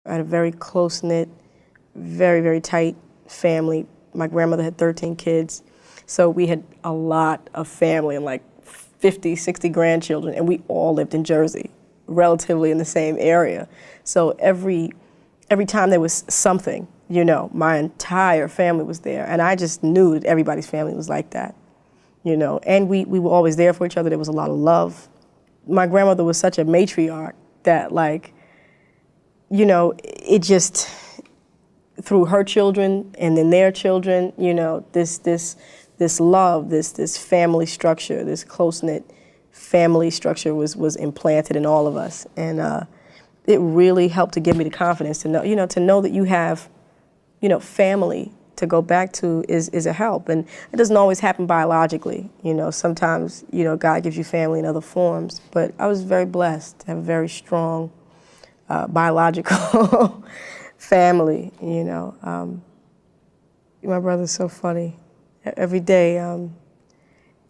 I had a very close-knit, very, very tight family. My grandmother had 13 kids, so we had a lot of family and like 50, 60 grandchildren, and we all lived in Jersey, relatively in the same area. So every time there was something, you know, my entire family was there, and I just knew that everybody's family was like that, you know, and we were always there for each other. There was a lot of love. My grandmother was such a matriarch that, like, you know, it just, through her children and then their children, you know, this love, this family structure, this close-knit family structure was implanted in all of us. And it really helped to give me the confidence to know that you have, you know, family to go back to is a help. And it doesn't always happen biologically. You know, sometimes, you know, God gives you family in other forms. But I was very blessed to have a very strong biological family, you know. My brother's so funny. Every day, I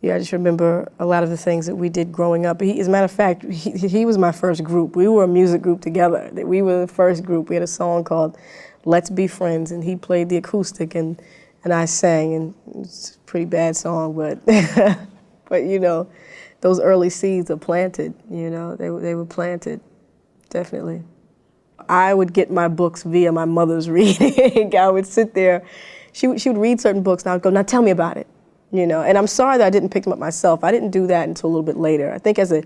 just remember a lot of the things that we did growing up. As a matter of fact, he was my first group. We were a music group together. We were the first group. We had a song called Let's Be Friends, and he played the acoustic, and I sang, and it's a pretty bad song, but but you know, those early seeds are planted, you know, they were planted, definitely. I would get my books via my mother's reading. I would sit there, she would read certain books, and I would go, now tell me about it, you know, and I'm sorry that I didn't pick them up myself. I didn't do that until a little bit later. I think as a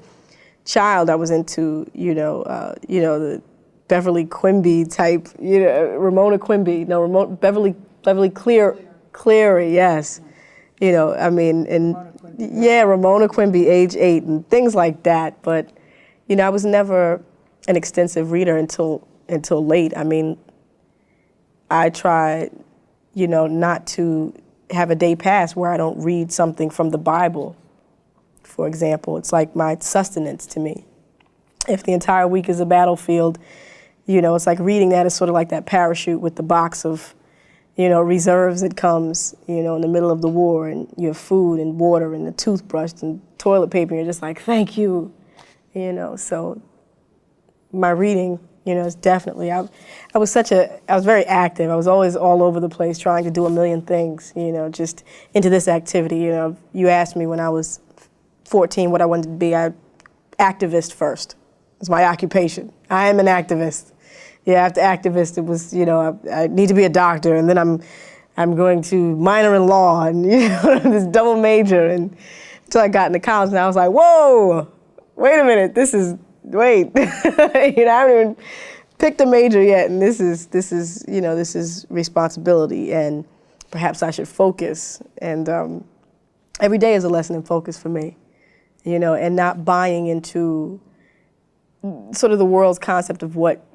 child, I was into, the Beverly Quimby type, you know, Ramona Quimby, no, Beverly Cleary, yes. You know, I mean, and yeah, Ramona Quimby, age 8, and things like that. But, you know, I was never an extensive reader until late. I mean, I tried, you know, not to have a day pass where I don't read something from the Bible, for example. It's like my sustenance to me. If the entire week is a battlefield, you know, it's like reading that is sort of like that parachute with the box of, you know, reserves that comes, you know, in the middle of the war, and you have food and water and a toothbrush and toilet paper, and you're just like, thank you, you know. So my reading, you know, is definitely, I was very active. I was always all over the place trying to do a million things, you know, just into this activity. You know, you asked me when I was 14 what I wanted to be. Activist first. It's my occupation. I am an activist. Yeah, after activist, it was, you know, I need to be a doctor, and then I'm going to minor in law, and, you know, this double major, and until I got into college, and I was like, whoa, wait a minute, wait, you know, I haven't even picked a major yet, and this is responsibility, and perhaps I should focus, and every day is a lesson in focus for me, you know, and not buying into sort of the world's concept of what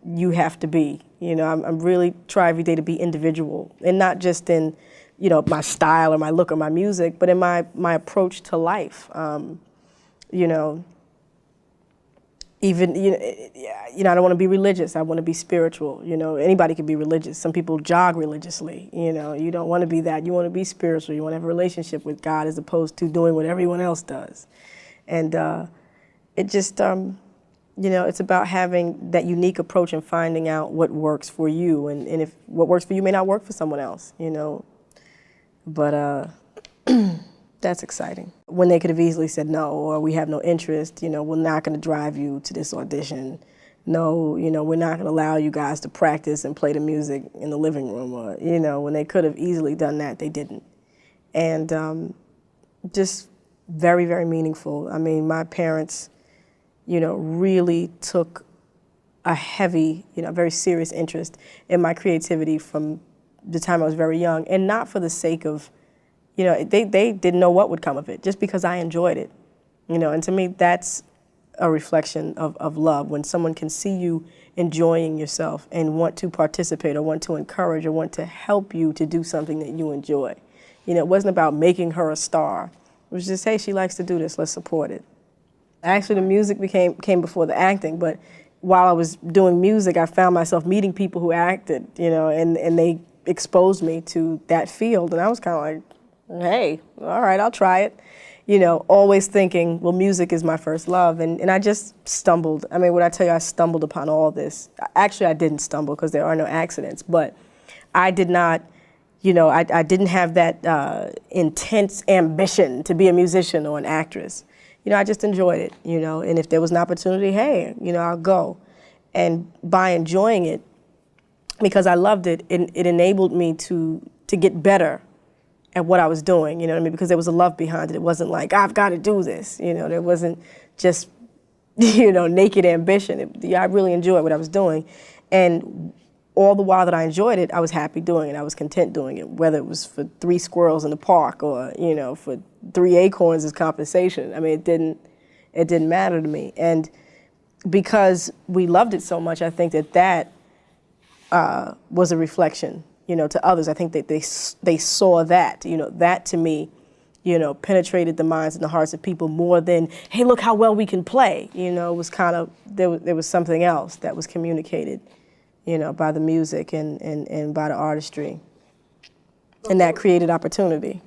you have to be. You know, I'm really try every day to be individual, and not just in, you know, my style or my look or my music, but in my approach to life. You know, even, you know, I don't want to be religious. I want to be spiritual. You know, anybody can be religious. Some people jog religiously. You know, you don't want to be that. You want to be spiritual. You want to have a relationship with God as opposed to doing what everyone else does. And it just, you know, it's about having that unique approach and finding out what works for you. And if what works for you may not work for someone else, you know. But that's exciting. When they could have easily said no, or we have no interest, you know, we're not going to drive you to this audition. No, you know, we're not going to allow you guys to practice and play the music in the living room. Or, you know, when they could have easily done that, they didn't. And just very, very meaningful. I mean, my parents, you know, really took a heavy, you know, very serious interest in my creativity from the time I was very young, and not for the sake of, you know, they didn't know what would come of it, just because I enjoyed it, you know, and to me that's a reflection of love, when someone can see you enjoying yourself and want to participate or want to encourage or want to help you to do something that you enjoy. You know, it wasn't about making her a star. It was just, hey, she likes to do this, let's support it. Actually, the music came before the acting, but while I was doing music, I found myself meeting people who acted, you know, and they exposed me to that field, and I was kind of like, hey, all right, I'll try it. you know, always thinking, well, music is my first love. And I just stumbled. I mean, when I tell you I stumbled upon all this, actually I didn't stumble because there are no accidents, but I did not, you know, I didn't have that intense ambition to be a musician or an actress. You know, I just enjoyed it, you know, and if there was an opportunity, hey, you know, I'll go. And by enjoying it, because I loved it, it enabled me to get better at what I was doing, you know what I mean? Because there was a love behind it. It wasn't like, I've got to do this, you know, there wasn't just, you know, naked ambition. I really enjoyed what I was doing. And all the while that I enjoyed it, I was happy doing it. I was content doing it, whether it was for 3 squirrels in the park or, you know, for 3 acorns as compensation. I mean, it didn't matter to me. And because we loved it so much, I think that was a reflection, you know, to others. I think that they saw that, you know, that to me, you know, penetrated the minds and the hearts of people more than, hey, look how well we can play. You know, it was kind of, there was something else that was communicated, you know, by the music and by the artistry. And that created opportunity.